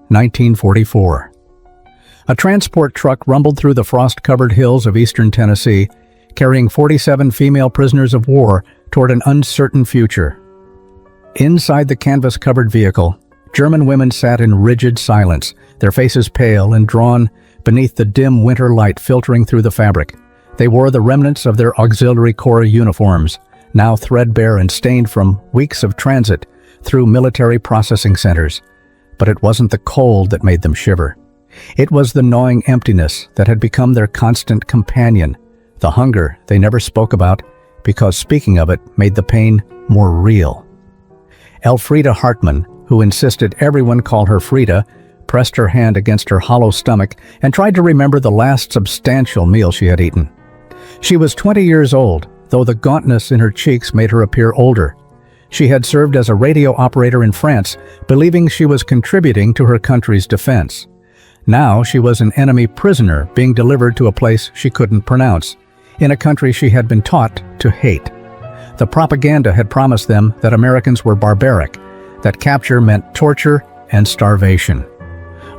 1944. A transport truck rumbled through the frost-covered hills of eastern Tennessee, carrying 47 female prisoners of war toward an uncertain future. Inside the canvas-covered vehicle, German women sat in rigid silence, their faces pale and drawn beneath the dim winter light filtering through the fabric. They wore the remnants of their auxiliary corps uniforms, now threadbare and stained from weeks of transit through military processing centers. But it wasn't the cold that made them shiver. It was the gnawing emptiness that had become their constant companion, the hunger they never spoke about because speaking of it made the pain more real. Elfrida Hartman, who insisted everyone call her Frida, pressed her hand against her hollow stomach and tried to remember the last substantial meal she had eaten. She was 20 years old, though the gauntness in her cheeks made her appear older. She had served as a radio operator in France, believing she was contributing to her country's defense. Now she was an enemy prisoner being delivered to a place she couldn't pronounce, in a country she had been taught to hate. The propaganda had promised them that Americans were barbaric, that capture meant torture and starvation.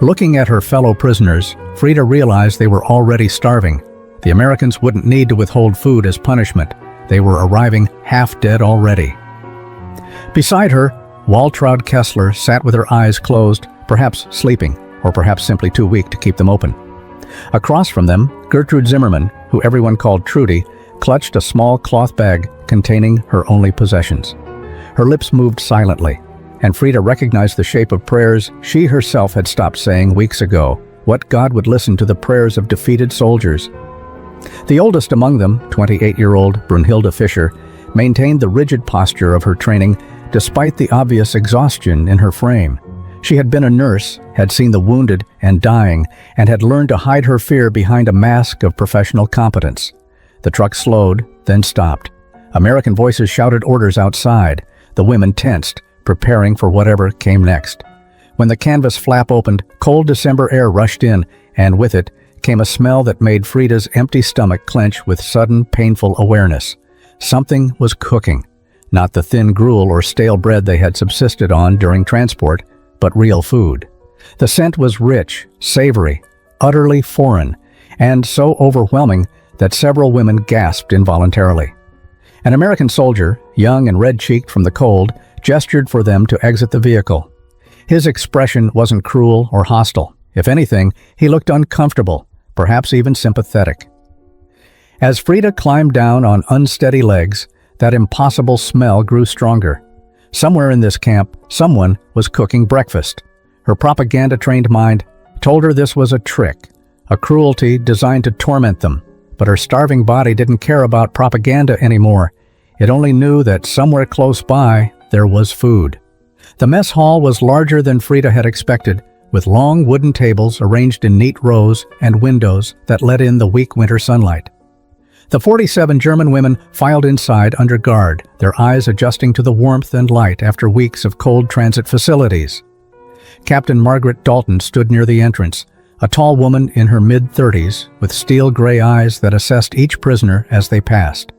Looking at her fellow prisoners, Frida realized they were already starving. The Americans wouldn't need to withhold food as punishment. They were arriving half dead already. Beside her, Waltraud Kessler sat with her eyes closed, perhaps sleeping, or perhaps simply too weak to keep them open. Across from them, Gertrude Zimmerman, who everyone called Trudy, clutched a small cloth bag containing her only possessions. Her lips moved silently, and Frida recognized the shape of prayers she herself had stopped saying weeks ago. What God would listen to the prayers of defeated soldiers? The oldest among them, 28-year-old Brunhilde Fischer, maintained the rigid posture of her training despite the obvious exhaustion in her frame. She had been a nurse, had seen the wounded and dying, and had learned to hide her fear behind a mask of professional competence. The truck slowed, then stopped. American voices shouted orders outside. The women tensed, preparing for whatever came next. When the canvas flap opened, cold December air rushed in, and with it came a smell that made Frida's empty stomach clench with sudden, painful awareness. Something was cooking. Not the thin gruel or stale bread they had subsisted on during transport, but real food. The scent was rich, savory, utterly foreign, and so overwhelming that several women gasped involuntarily. An American soldier, young and red-cheeked from the cold, gestured for them to exit the vehicle. His expression wasn't cruel or hostile. If anything, he looked uncomfortable, perhaps even sympathetic. As Frida climbed down on unsteady legs, that impossible smell grew stronger. Somewhere in this camp, someone was cooking breakfast. Her propaganda-trained mind told her this was a trick, a cruelty designed to torment them. But her starving body didn't care about propaganda anymore. It only knew that somewhere close by, there was food. The mess hall was larger than Frida had expected, with long wooden tables arranged in neat rows and windows that let in the weak winter sunlight. The 47 German women filed inside under guard, their eyes adjusting to the warmth and light after weeks of cold transit facilities. Captain Margaret Dalton stood near the entrance, a tall woman in her mid-30s with steel-gray eyes that assessed each prisoner as they passed.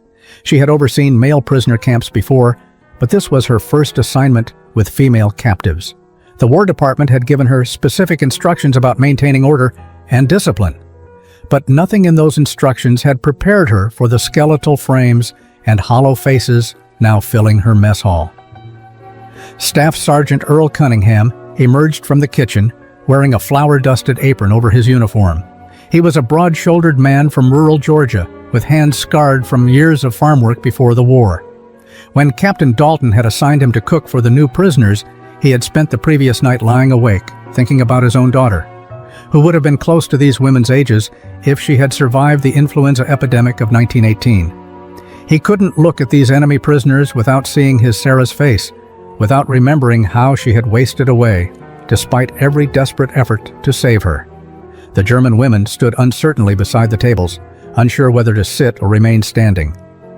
She had overseen male prisoner camps before, but this was her first assignment with female captives. The War Department had given her specific instructions about maintaining order and discipline. But nothing in those instructions had prepared her for the skeletal frames and hollow faces now filling her mess hall. Staff Sergeant Earl Cunningham emerged from the kitchen, wearing a flour-dusted apron over his uniform. He was a broad-shouldered man from rural Georgia, with hands scarred from years of farm work before the war. When Captain Dalton had assigned him to cook for the new prisoners, he had spent the previous night lying awake, thinking about his own daughter, who would have been close to these women's ages if she had survived the influenza epidemic of 1918. He couldn't look at these enemy prisoners without seeing his Sarah's face, without remembering how she had wasted away, despite every desperate effort to save her. The German women stood uncertainly beside the tables, unsure whether to sit or remain standing.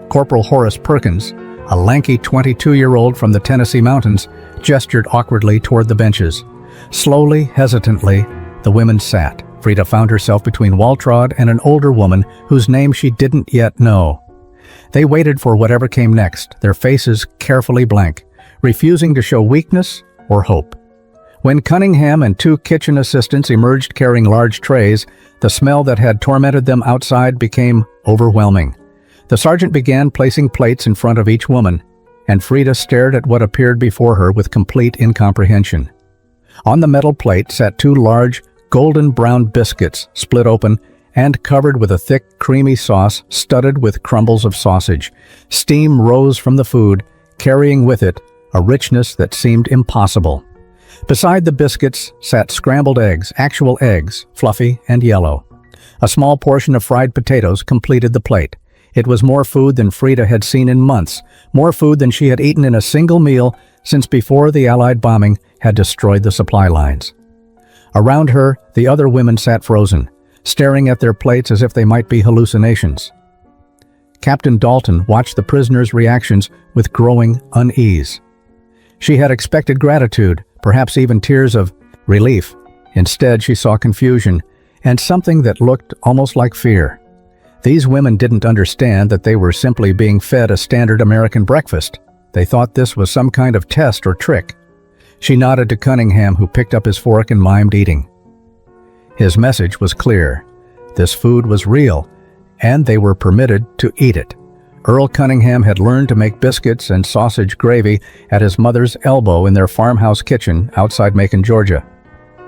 Corporal Horace Perkins, a lanky 22-year-old from the Tennessee mountains, gestured awkwardly toward the benches. Slowly, hesitantly, the women sat. Frida found herself between Waltraud and an older woman whose name she didn't yet know. They waited for whatever came next, their faces carefully blank, refusing to show weakness or hope. When Cunningham and 2 kitchen assistants emerged carrying large trays, the smell that had tormented them outside became overwhelming. The sergeant began placing plates in front of each woman, and Frida stared at what appeared before her with complete incomprehension. On the metal plate sat 2 large, golden-brown biscuits, split open and covered with a thick, creamy sauce studded with crumbles of sausage. Steam rose from the food, carrying with it a richness that seemed impossible. Beside the biscuits sat scrambled eggs, actual eggs, fluffy and yellow. A small portion of fried potatoes completed the plate. It was more food than Frida had seen in months, more food than she had eaten in a single meal since before the Allied bombing had destroyed the supply lines. Around her, the other women sat frozen, staring at their plates as if they might be hallucinations. Captain Dalton watched the prisoners' reactions with growing unease. She had expected gratitude, perhaps even tears of relief. Instead, she saw confusion and something that looked almost like fear. These women didn't understand that they were simply being fed a standard American breakfast. They thought this was some kind of test or trick. She nodded to Cunningham, who picked up his fork and mimed eating. His message was clear. This food was real, and they were permitted to eat it. Earl Cunningham had learned to make biscuits and sausage gravy at his mother's elbow in their farmhouse kitchen outside Macon, Georgia.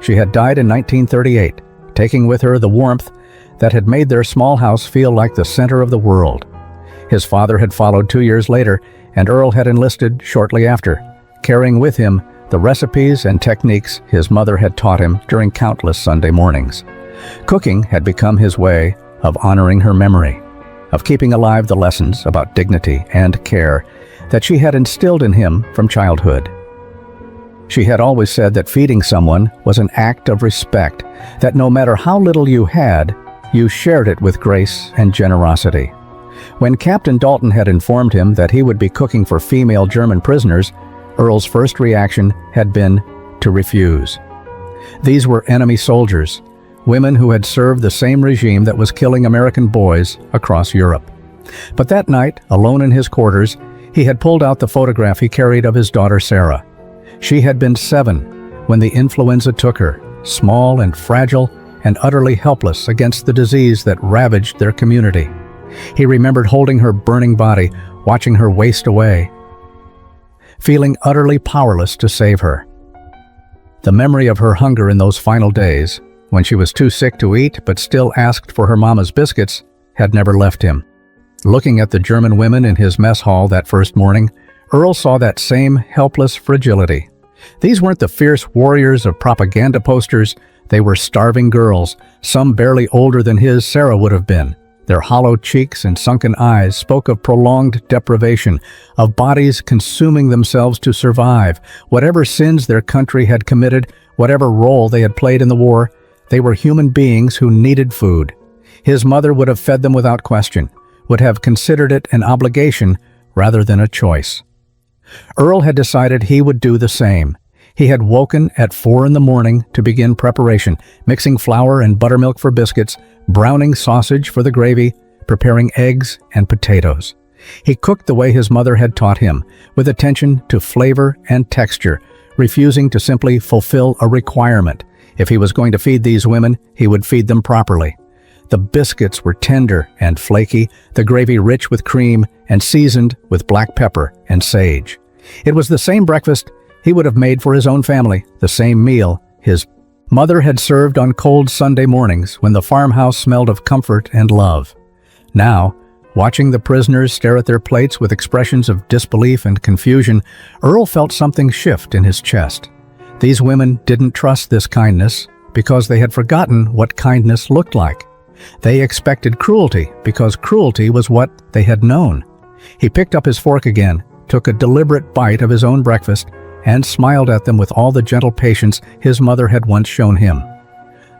She had died in 1938, taking with her the warmth that had made their small house feel like the center of the world. His father had followed 2 years later, and Earl had enlisted shortly after, carrying with him the recipes and techniques his mother had taught him during countless Sunday mornings. Cooking had become his way of honoring her memory, of keeping alive the lessons about dignity and care that she had instilled in him from childhood. She had always said that feeding someone was an act of respect, that no matter how little you had, you shared it with grace and generosity. When Captain Dalton had informed him that he would be cooking for female German prisoners, Earl's first reaction had been to refuse. These were enemy soldiers, women who had served the same regime that was killing American boys across Europe. But that night, alone in his quarters, he had pulled out the photograph he carried of his daughter Sarah. She had been 7 when the influenza took her, small and fragile and utterly helpless against the disease that ravaged their community. He remembered holding her burning body, watching her waste away, feeling utterly powerless to save her. The memory of her hunger in those final days, when she was too sick to eat but still asked for her mama's biscuits, had never left him. Looking at the German women in his mess hall that first morning, Earl saw that same helpless fragility. These weren't the fierce warriors of propaganda posters. They were starving girls, some barely older than his Sarah would have been. Their hollow cheeks and sunken eyes spoke of prolonged deprivation, of bodies consuming themselves to survive. Whatever sins their country had committed, whatever role they had played in the war, they were human beings who needed food. His mother would have fed them without question, would have considered it an obligation rather than a choice. Earl had decided he would do the same. He had woken at 4 a.m. to begin preparation, mixing flour and buttermilk for biscuits, browning sausage for the gravy, preparing eggs and potatoes. He cooked the way his mother had taught him, with attention to flavor and texture, refusing to simply fulfill a requirement. If he was going to feed these women, he would feed them properly. The biscuits were tender and flaky, the gravy rich with cream and seasoned with black pepper and sage. It was the same breakfast he would have made for his own family, the same meal his mother had served on cold Sunday mornings when the farmhouse smelled of comfort and love. Now, watching the prisoners stare at their plates with expressions of disbelief and confusion, Earl felt something shift in his chest. These women didn't trust this kindness because they had forgotten what kindness looked like. They expected cruelty because cruelty was what they had known. He picked up his fork again, took a deliberate bite of his own breakfast, and smiled at them with all the gentle patience his mother had once shown him.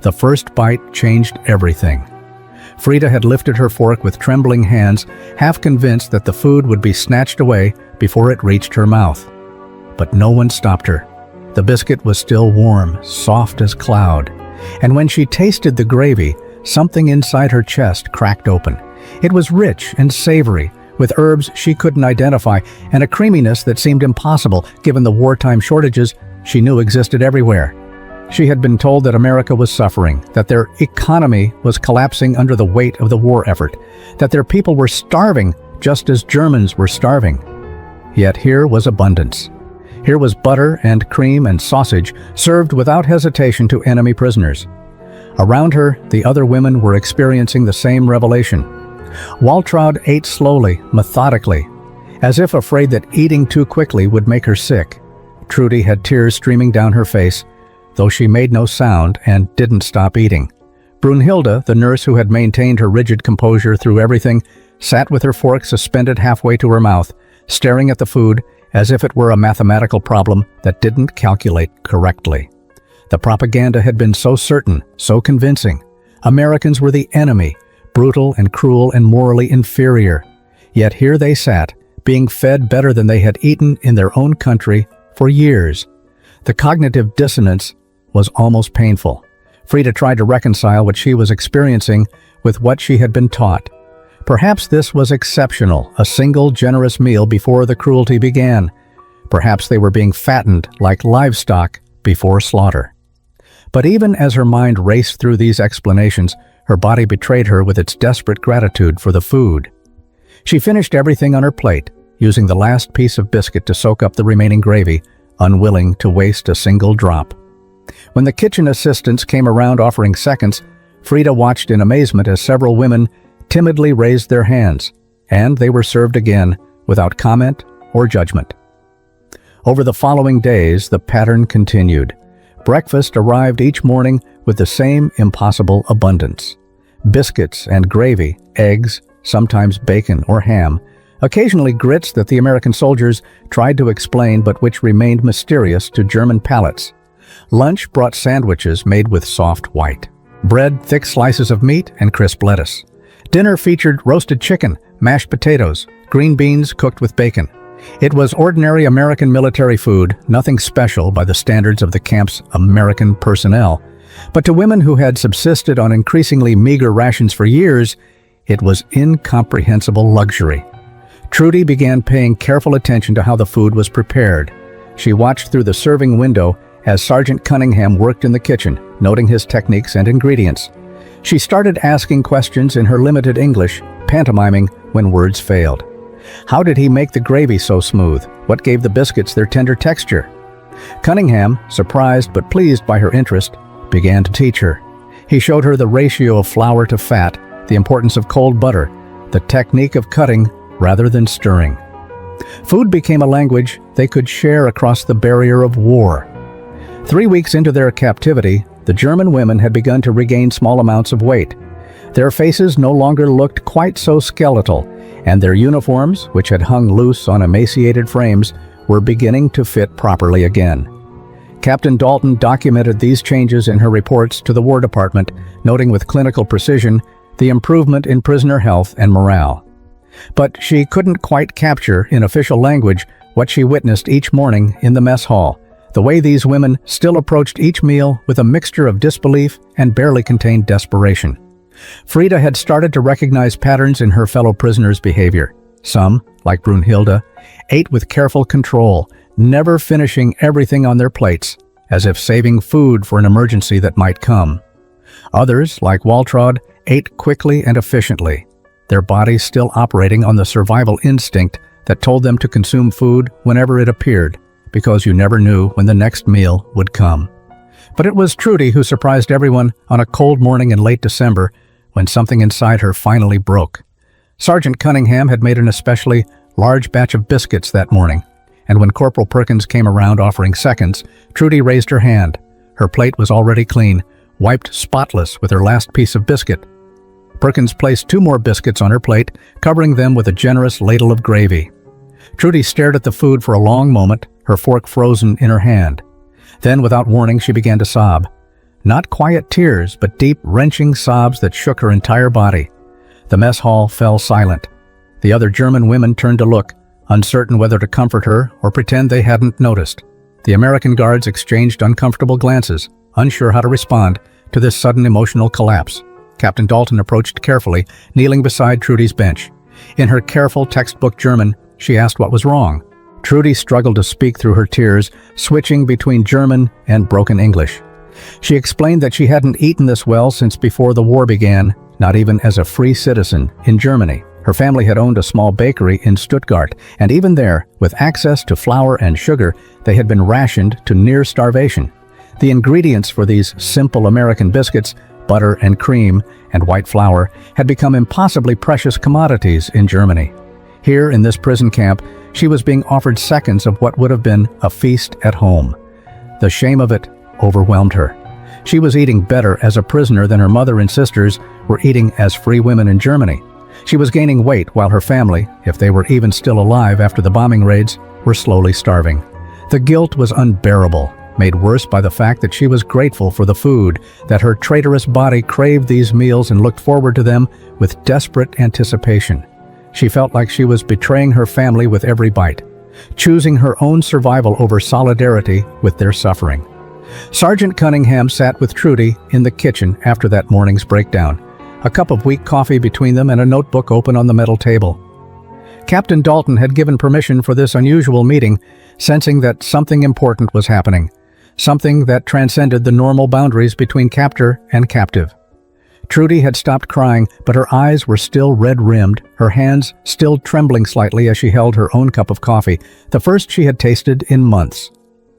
The first bite changed everything. Frida had lifted her fork with trembling hands, half convinced that the food would be snatched away before it reached her mouth. But no one stopped her. The biscuit was still warm, soft as cloud, and when she tasted the gravy, something inside her chest cracked open. It was rich and savory, with herbs she couldn't identify, and a creaminess that seemed impossible given the wartime shortages she knew existed everywhere. She had been told that America was suffering, that their economy was collapsing under the weight of the war effort, that their people were starving just as Germans were starving. Yet here was abundance. Here was butter and cream and sausage served without hesitation to enemy prisoners. Around her, the other women were experiencing the same revelation. Waltraud ate slowly, methodically, as if afraid that eating too quickly would make her sick. Trudy had tears streaming down her face, though she made no sound and didn't stop eating. Brunhilde, the nurse who had maintained her rigid composure through everything, sat with her fork suspended halfway to her mouth, staring at the food as if it were a mathematical problem that didn't calculate correctly. The propaganda had been so certain, so convincing. Americans were the enemy, brutal and cruel and morally inferior. Yet here they sat, being fed better than they had eaten in their own country for years. The cognitive dissonance was almost painful. Frida tried to reconcile what she was experiencing with what she had been taught. Perhaps this was exceptional, a single generous meal before the cruelty began. Perhaps they were being fattened like livestock before slaughter. But even as her mind raced through these explanations, her body betrayed her with its desperate gratitude for the food. She finished everything on her plate, using the last piece of biscuit to soak up the remaining gravy, unwilling to waste a single drop. When the kitchen assistants came around offering seconds, Frida watched in amazement as several women timidly raised their hands, and they were served again without comment or judgment. Over the following days, the pattern continued. Breakfast arrived each morning with the same impossible abundance. Biscuits and gravy, eggs, sometimes bacon or ham, occasionally grits that the American soldiers tried to explain but which remained mysterious to German palates. Lunch brought sandwiches made with soft white. Bread, thick slices of meat, and crisp lettuce. Dinner featured roasted chicken, mashed potatoes, green beans cooked with bacon. It was ordinary American military food, nothing special by the standards of the camp's American personnel. But to women who had subsisted on increasingly meager rations for years, it was incomprehensible luxury. Trudy began paying careful attention to how the food was prepared. She watched through the serving window as Sergeant Cunningham worked in the kitchen, noting his techniques and ingredients. She started asking questions in her limited English, pantomiming when words failed. How did he make the gravy so smooth? What gave the biscuits their tender texture? Cunningham, surprised but pleased by her interest, began to teach her. He showed her the ratio of flour to fat, the importance of cold butter, the technique of cutting rather than stirring. Food became a language they could share across the barrier of war. 3 weeks into their captivity, the German women had begun to regain small amounts of weight. Their faces no longer looked quite so skeletal, and their uniforms, which had hung loose on emaciated frames, were beginning to fit properly again. Captain Dalton documented these changes in her reports to the War Department, noting with clinical precision the improvement in prisoner health and morale. But she couldn't quite capture in official language what she witnessed each morning in the mess hall, the way these women still approached each meal with a mixture of disbelief and barely contained desperation. Frida had started to recognize patterns in her fellow prisoners' behavior. Some, like Brunhilde, ate with careful control, never finishing everything on their plates, as if saving food for an emergency that might come. Others, like Waltraud, ate quickly and efficiently, their bodies still operating on the survival instinct that told them to consume food whenever it appeared, because you never knew when the next meal would come. But it was Trudy who surprised everyone on a cold morning in late December when something inside her finally broke. Sergeant Cunningham had made an especially large batch of biscuits that morning, and when Corporal Perkins came around offering seconds, Trudy raised her hand. Her plate was already clean, wiped spotless with her last piece of biscuit. Perkins placed 2 more biscuits on her plate, covering them with a generous ladle of gravy. Trudy stared at the food for a long moment, her fork frozen in her hand. Then, without warning, she began to sob. Not quiet tears, but deep, wrenching sobs that shook her entire body. The mess hall fell silent. The other German women turned to look, uncertain whether to comfort her or pretend they hadn't noticed. The American guards exchanged uncomfortable glances, unsure how to respond to this sudden emotional collapse. Captain Dalton approached carefully, kneeling beside Trudy's bench. In her careful textbook German, she asked what was wrong. Trudy struggled to speak through her tears, switching between German and broken English. She explained that she hadn't eaten this well since before the war began, not even as a free citizen in Germany. Her family had owned a small bakery in Stuttgart, and even there, with access to flour and sugar, they had been rationed to near starvation. The ingredients for these simple American biscuits, butter and cream and white flour, had become impossibly precious commodities in Germany. Here in this prison camp, she was being offered seconds of what would have been a feast at home. The shame of it overwhelmed her. She was eating better as a prisoner than her mother and sisters were eating as free women in Germany. She was gaining weight while her family, if they were even still alive after the bombing raids, were slowly starving. The guilt was unbearable, made worse by the fact that she was grateful for the food, that her traitorous body craved these meals and looked forward to them with desperate anticipation. She felt like she was betraying her family with every bite, choosing her own survival over solidarity with their suffering. Sergeant Cunningham sat with Trudy in the kitchen after that morning's breakdown, a cup of weak coffee between them and a notebook open on the metal table. Captain Dalton had given permission for this unusual meeting, sensing that something important was happening, something that transcended the normal boundaries between captor and captive. Trudy had stopped crying, but her eyes were still red-rimmed, her hands still trembling slightly as she held her own cup of coffee, the first she had tasted in months.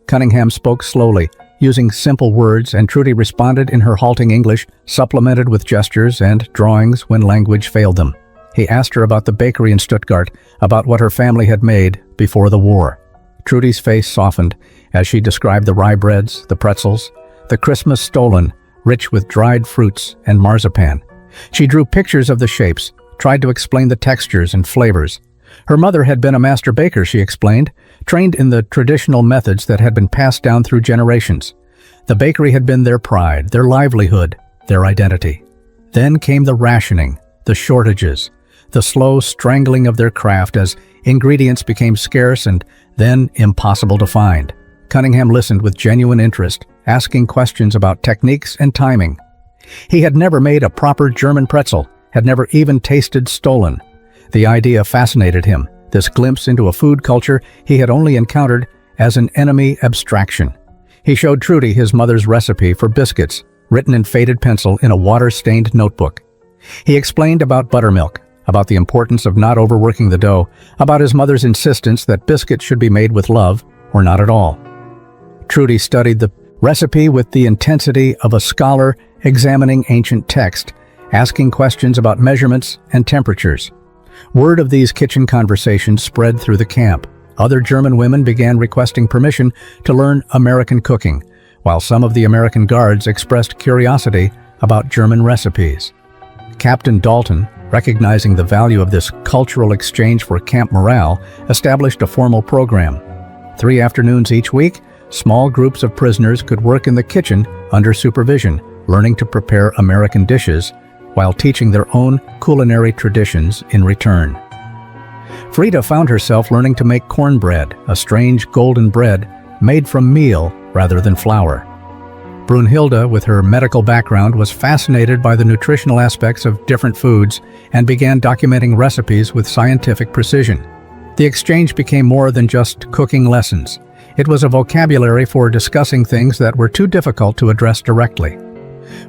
Cunningham spoke slowly, using simple words, and Trudy responded in her halting English, supplemented with gestures and drawings when language failed them. He asked her about the bakery in Stuttgart, about what her family had made before the war. Trudy's face softened as she described the rye breads, the pretzels, the Christmas stollen, rich with dried fruits and marzipan. She drew pictures of the shapes, tried to explain the textures and flavors. Her mother had been a master baker, she explained, trained in the traditional methods that had been passed down through generations. The bakery had been their pride, their livelihood, their identity. Then came the rationing, the shortages, the slow strangling of their craft as ingredients became scarce and then impossible to find. Cunningham listened with genuine interest, asking questions about techniques and timing. He had never made a proper German pretzel, had never even tasted stollen. The idea fascinated him, this glimpse into a food culture he had only encountered as an enemy abstraction. He showed Trudy his mother's recipe for biscuits, written in faded pencil in a water-stained notebook. He explained about buttermilk, about the importance of not overworking the dough, about his mother's insistence that biscuits should be made with love or not at all. Trudy studied the recipe with the intensity of a scholar examining ancient text, asking questions about measurements and temperatures. Word of these kitchen conversations spread through the camp. Other German women began requesting permission to learn American cooking, while some of the American guards expressed curiosity about German recipes. Captain Dalton, recognizing the value of this cultural exchange for camp morale, established a formal program. 3 afternoons each week, small groups of prisoners could work in the kitchen under supervision, learning to prepare American dishes while teaching their own culinary traditions in return. Frida found herself learning to make cornbread, a strange golden bread made from meal rather than flour. Brunhilde, with her medical background, was fascinated by the nutritional aspects of different foods and began documenting recipes with scientific precision. The exchange became more than just cooking lessons. It was a vocabulary for discussing things that were too difficult to address directly.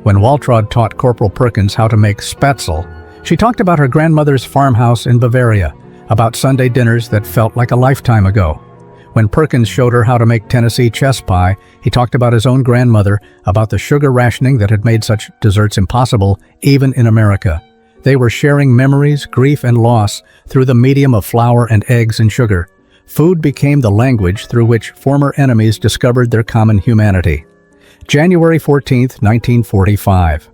When Waltraud taught Corporal Perkins how to make spätzle, she talked about her grandmother's farmhouse in Bavaria, about Sunday dinners that felt like a lifetime ago. When Perkins showed her how to make Tennessee chess pie, he talked about his own grandmother, about the sugar rationing that had made such desserts impossible, even in America. They were sharing memories, grief, and loss through the medium of flour and eggs and sugar. Food became the language through which former enemies discovered their common humanity. January 14, 1945.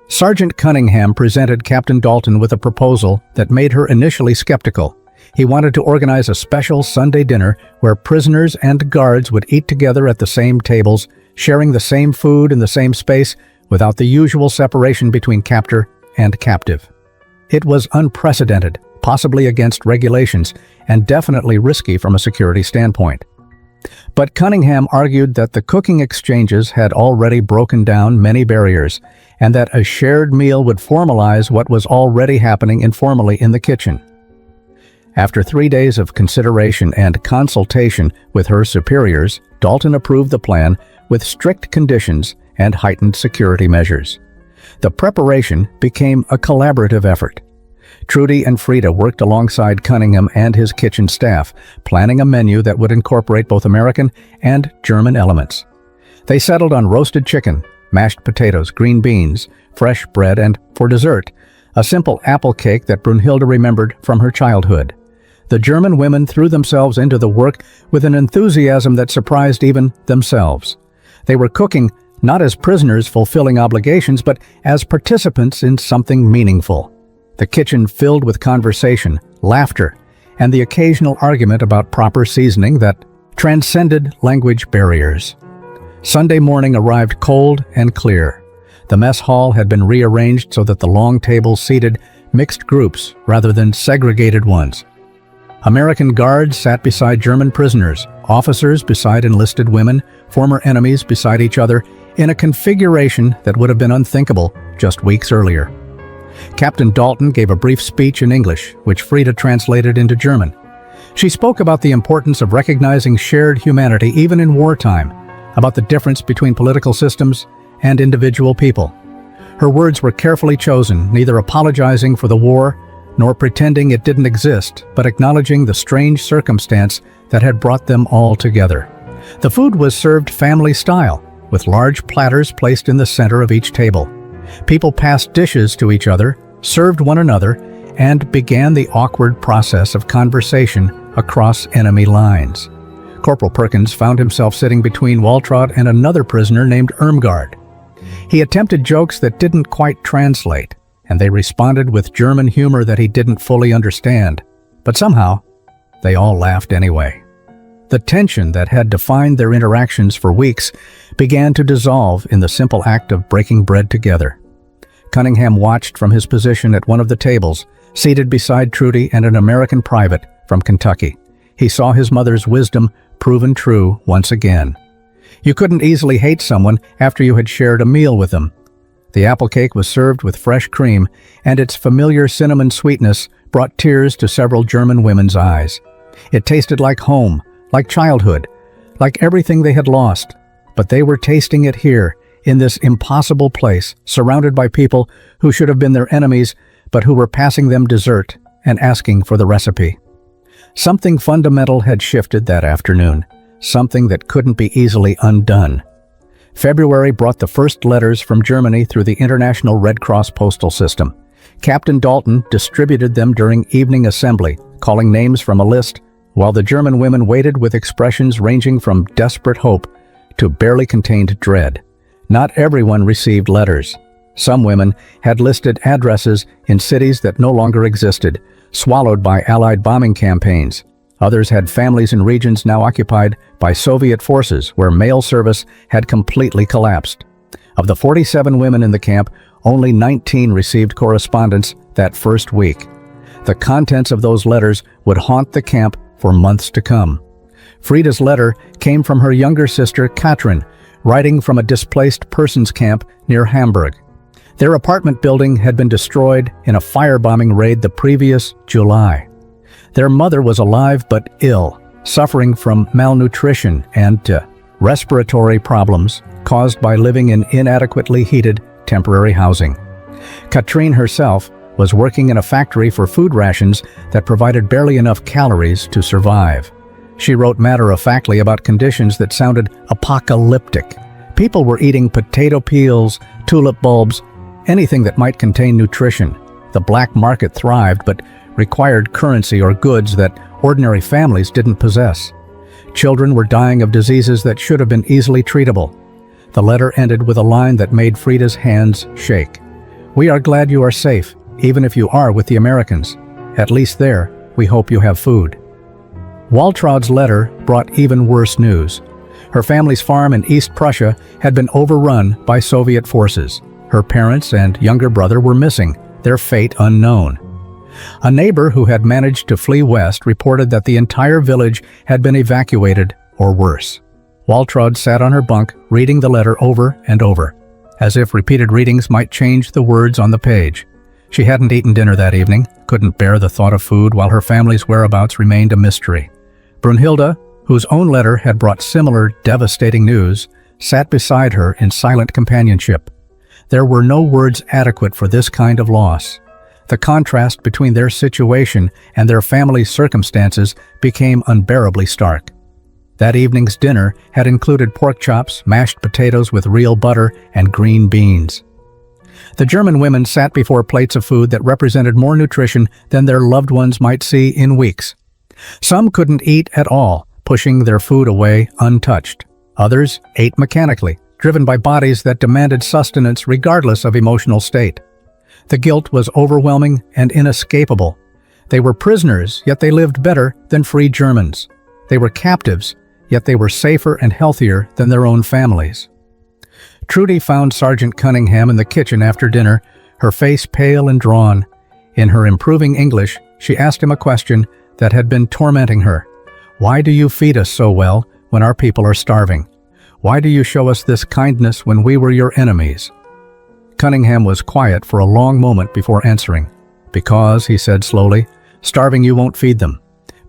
Sergeant Cunningham presented Captain Dalton with a proposal that made her initially skeptical. He wanted to organize a special Sunday dinner where prisoners and guards would eat together at the same tables, sharing the same food in the same space without the usual separation between captor and captive. It was unprecedented, possibly against regulations, and definitely risky from a security standpoint. But Cunningham argued that the cooking exchanges had already broken down many barriers, and that a shared meal would formalize what was already happening informally in the kitchen. After 3 days of consideration and consultation with her superiors, Dalton approved the plan with strict conditions and heightened security measures. The preparation became a collaborative effort. Trudy and Frida worked alongside Cunningham and his kitchen staff, planning a menu that would incorporate both American and German elements. They settled on roasted chicken, mashed potatoes, green beans, fresh bread, and, for dessert, a simple apple cake that Brunhilde remembered from her childhood. The German women threw themselves into the work with an enthusiasm that surprised even themselves. They were cooking not as prisoners fulfilling obligations, but as participants in something meaningful. The kitchen filled with conversation, laughter, and the occasional argument about proper seasoning that transcended language barriers. Sunday morning arrived cold and clear. The mess hall had been rearranged so that the long tables seated mixed groups rather than segregated ones. American guards sat beside German prisoners, officers beside enlisted women, former enemies beside each other, in a configuration that would have been unthinkable just weeks earlier. Captain Dalton gave a brief speech in English, which Frida translated into German. She spoke about the importance of recognizing shared humanity even in wartime, about the difference between political systems and individual people. Her words were carefully chosen, neither apologizing for the war nor pretending it didn't exist, but acknowledging the strange circumstance that had brought them all together. The food was served family style, with large platters placed in the center of each table. People passed dishes to each other, served one another, and began the awkward process of conversation across enemy lines. Corporal Perkins found himself sitting between Waltraud and another prisoner named Irmgard. He attempted jokes that didn't quite translate, and they responded with German humor that he didn't fully understand. But somehow, they all laughed anyway. The tension that had defined their interactions for weeks began to dissolve in the simple act of breaking bread together. Cunningham watched from his position at one of the tables, seated beside Trudy and an American private from Kentucky. He saw his mother's wisdom proven true once again. You couldn't easily hate someone after you had shared a meal with them. The apple cake was served with fresh cream, and its familiar cinnamon sweetness brought tears to several German women's eyes. It tasted like home, like childhood, like everything they had lost, but they were tasting it here, in this impossible place, surrounded by people who should have been their enemies, but who were passing them dessert and asking for the recipe. Something fundamental had shifted that afternoon, something that couldn't be easily undone. February brought the first letters from Germany through the International Red Cross postal system. Captain Dalton distributed them during evening assembly, calling names from a list, while the German women waited with expressions ranging from desperate hope to barely contained dread. Not everyone received letters. Some women had listed addresses in cities that no longer existed, swallowed by Allied bombing campaigns. Others had families in regions now occupied by Soviet forces where mail service had completely collapsed. Of the 47 women in the camp, only 19 received correspondence that first week. The contents of those letters would haunt the camp for months to come. Frida's letter came from her younger sister, Katrin, writing from a displaced persons camp near Hamburg. Their apartment building had been destroyed in a firebombing raid the previous July. Their mother was alive but ill, suffering from malnutrition and respiratory problems caused by living in inadequately heated temporary housing. Katrin herself was working in a factory for food rations that provided barely enough calories to survive. She wrote matter-of-factly about conditions that sounded apocalyptic. People were eating potato peels, tulip bulbs, anything that might contain nutrition. The black market thrived, but required currency or goods that ordinary families didn't possess. Children were dying of diseases that should have been easily treatable. The letter ended with a line that made Frida's hands shake. "We are glad you are safe, even if you are with the Americans. At least there, we hope you have food." Waltraud's letter brought even worse news. Her family's farm in East Prussia had been overrun by Soviet forces. Her parents and younger brother were missing, their fate unknown. A neighbor who had managed to flee west reported that the entire village had been evacuated or worse. Waltraud sat on her bunk, reading the letter over and over, as if repeated readings might change the words on the page. She hadn't eaten dinner that evening, couldn't bear the thought of food while her family's whereabouts remained a mystery. Brunhilde, whose own letter had brought similar devastating news, sat beside her in silent companionship. There were no words adequate for this kind of loss. The contrast between their situation and their family's circumstances became unbearably stark. That evening's dinner had included pork chops, mashed potatoes with real butter, and green beans. The German women sat before plates of food that represented more nutrition than their loved ones might see in weeks. Some couldn't eat at all, pushing their food away untouched. Others ate mechanically, driven by bodies that demanded sustenance regardless of emotional state. The guilt was overwhelming and inescapable. They were prisoners, yet they lived better than free Germans. They were captives, yet they were safer and healthier than their own families. Trudy found Sergeant Cunningham in the kitchen after dinner, her face pale and drawn. In her improving English, she asked him a question that had been tormenting her. "Why do you feed us so well when our people are starving? Why do you show us this kindness when we were your enemies?" Cunningham was quiet for a long moment before answering. "Because," he said slowly, "starving you won't feed them.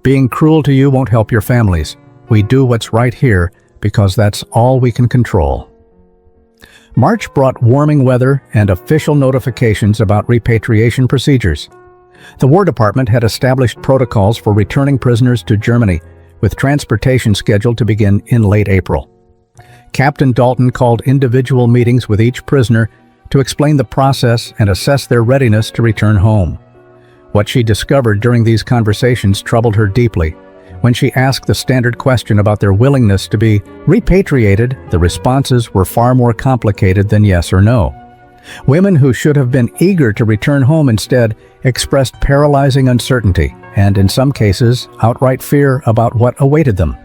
Being cruel to you won't help your families. We do what's right here because that's all we can control." March brought warming weather and official notifications about repatriation procedures. The War Department had established protocols for returning prisoners to Germany, with transportation scheduled to begin in late April. Captain Dalton called individual meetings with each prisoner to explain the process and assess their readiness to return home. What she discovered during these conversations troubled her deeply. When she asked the standard question about their willingness to be repatriated, the responses were far more complicated than yes or no. Women who should have been eager to return home instead expressed paralyzing uncertainty and, in some cases, outright fear about what awaited them.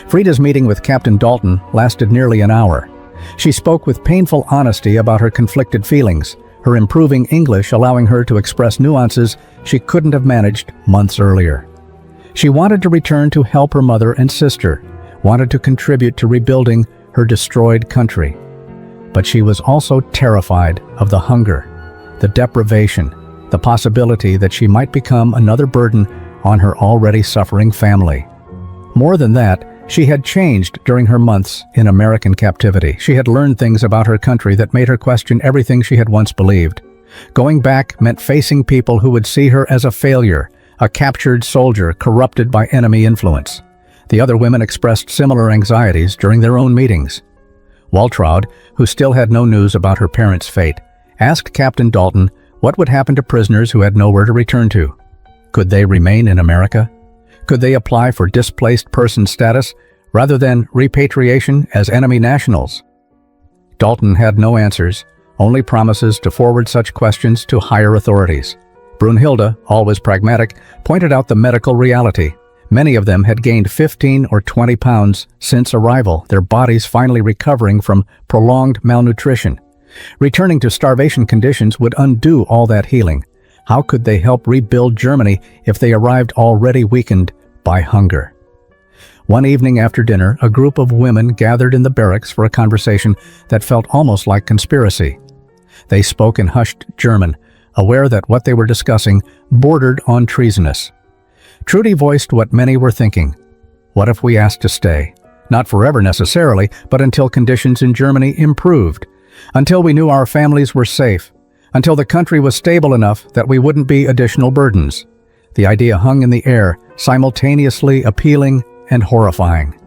Frida's meeting with Captain Dalton lasted nearly an hour. She spoke with painful honesty about her conflicted feelings, her improving English allowing her to express nuances she couldn't have managed months earlier. She wanted to return to help her mother and sister, wanted to contribute to rebuilding her destroyed country. But she was also terrified of the hunger, the deprivation, the possibility that she might become another burden on her already suffering family. More than that, she had changed during her months in American captivity. She had learned things about her country that made her question everything she had once believed. Going back meant facing people who would see her as a failure, a captured soldier corrupted by enemy influence. The other women expressed similar anxieties during their own meetings. Waltraud, who still had no news about her parents' fate, asked Captain Dalton what would happen to prisoners who had nowhere to return to. Could they remain in America? Could they apply for displaced person status rather than repatriation as enemy nationals? Dalton had no answers, only promises to forward such questions to higher authorities. Brunhilde, always pragmatic, pointed out the medical reality. Many of them had gained 15 or 20 pounds since arrival, their bodies finally recovering from prolonged malnutrition. Returning to starvation conditions would undo all that healing. How could they help rebuild Germany if they arrived already weakened by hunger? One evening after dinner, a group of women gathered in the barracks for a conversation that felt almost like conspiracy. They spoke in hushed German, aware that what they were discussing bordered on treasonous. Trudy voiced what many were thinking. What if we asked to stay? Not forever necessarily, but until conditions in Germany improved. Until we knew our families were safe. Until the country was stable enough that we wouldn't be additional burdens. The idea hung in the air, simultaneously appealing and horrifying.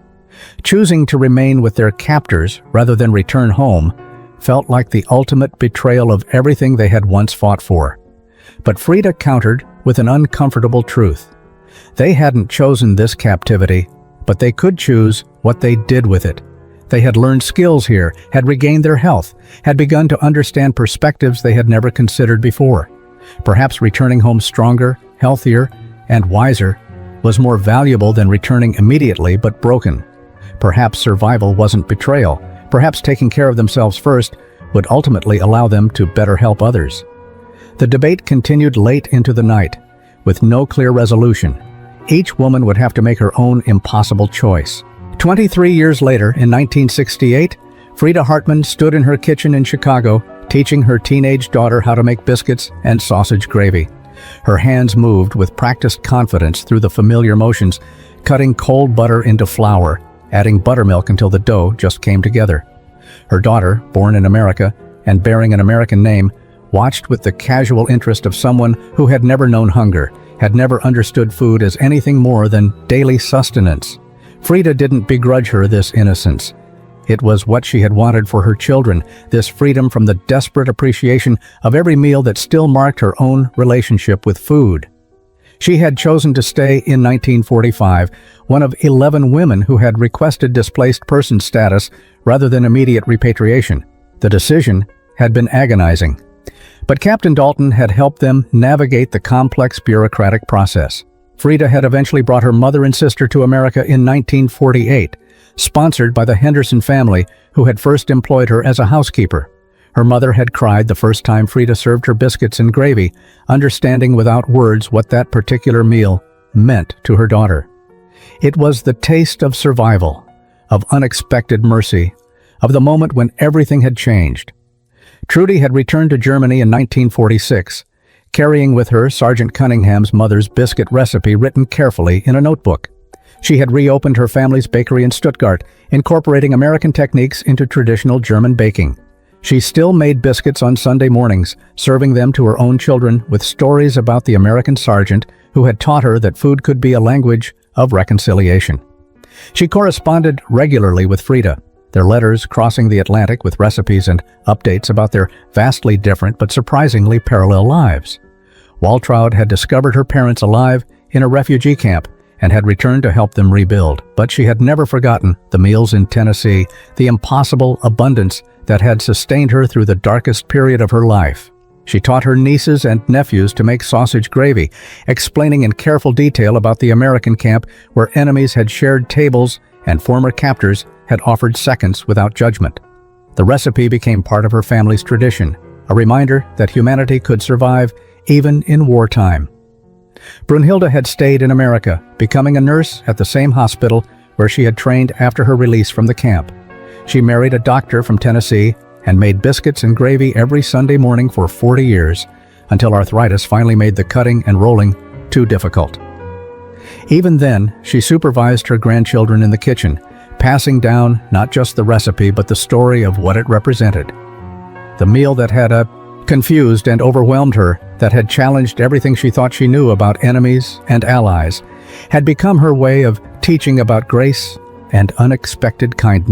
Choosing to remain with their captors rather than return home felt like the ultimate betrayal of everything they had once fought for. But Frida countered with an uncomfortable truth. They hadn't chosen this captivity, but they could choose what they did with it. They had learned skills here, had regained their health, had begun to understand perspectives they had never considered before. Perhaps returning home stronger, healthier, and wiser was more valuable than returning immediately but broken. Perhaps survival wasn't betrayal. Perhaps taking care of themselves first would ultimately allow them to better help others. The debate continued late into the night, with no clear resolution. Each woman would have to make her own impossible choice. 23 years later, in 1968, Frida Hartmann stood in her kitchen in Chicago, teaching her teenage daughter how to make biscuits and sausage gravy. Her hands moved with practiced confidence through the familiar motions, cutting cold butter into flour, adding buttermilk until the dough just came together. Her daughter, born in America and bearing an American name, watched with the casual interest of someone who had never known hunger, had never understood food as anything more than daily sustenance. Frida didn't begrudge her this innocence. It was what she had wanted for her children, this freedom from the desperate appreciation of every meal that still marked her own relationship with food. She had chosen to stay in 1945, one of 11 women who had requested displaced person status rather than immediate repatriation. The decision had been agonizing. But Captain Dalton had helped them navigate the complex bureaucratic process. Frida had eventually brought her mother and sister to America in 1948, sponsored by the Henderson family, who had first employed her as a housekeeper. Her mother had cried the first time Frida served her biscuits and gravy, understanding without words what that particular meal meant to her daughter. It was the taste of survival, of unexpected mercy, of the moment when everything had changed. Trudy had returned to Germany in 1946, carrying with her Sergeant Cunningham's mother's biscuit recipe written carefully in a notebook. She had reopened her family's bakery in Stuttgart, incorporating American techniques into traditional German baking. She still made biscuits on Sunday mornings, serving them to her own children with stories about the American sergeant who had taught her that food could be a language of reconciliation. She corresponded regularly with Frida, their letters crossing the Atlantic with recipes and updates about their vastly different but surprisingly parallel lives. Waltraud had discovered her parents alive in a refugee camp and had returned to help them rebuild, but she had never forgotten the meals in Tennessee, the impossible abundance that had sustained her through the darkest period of her life. She taught her nieces and nephews to make sausage gravy, explaining in careful detail about the American camp where enemies had shared tables and former captors had offered seconds without judgment. The recipe became part of her family's tradition, a reminder that humanity could survive even in wartime. Brunhilde had stayed in America, becoming a nurse at the same hospital where she had trained after her release from the camp. She married a doctor from Tennessee and made biscuits and gravy every Sunday morning for 40 years, until arthritis finally made the cutting and rolling too difficult. Even then, she supervised her grandchildren in the kitchen, passing down not just the recipe but the story of what it represented. The meal that had confused and overwhelmed her, that had challenged everything she thought she knew about enemies and allies, had become her way of teaching about grace and unexpected kindness.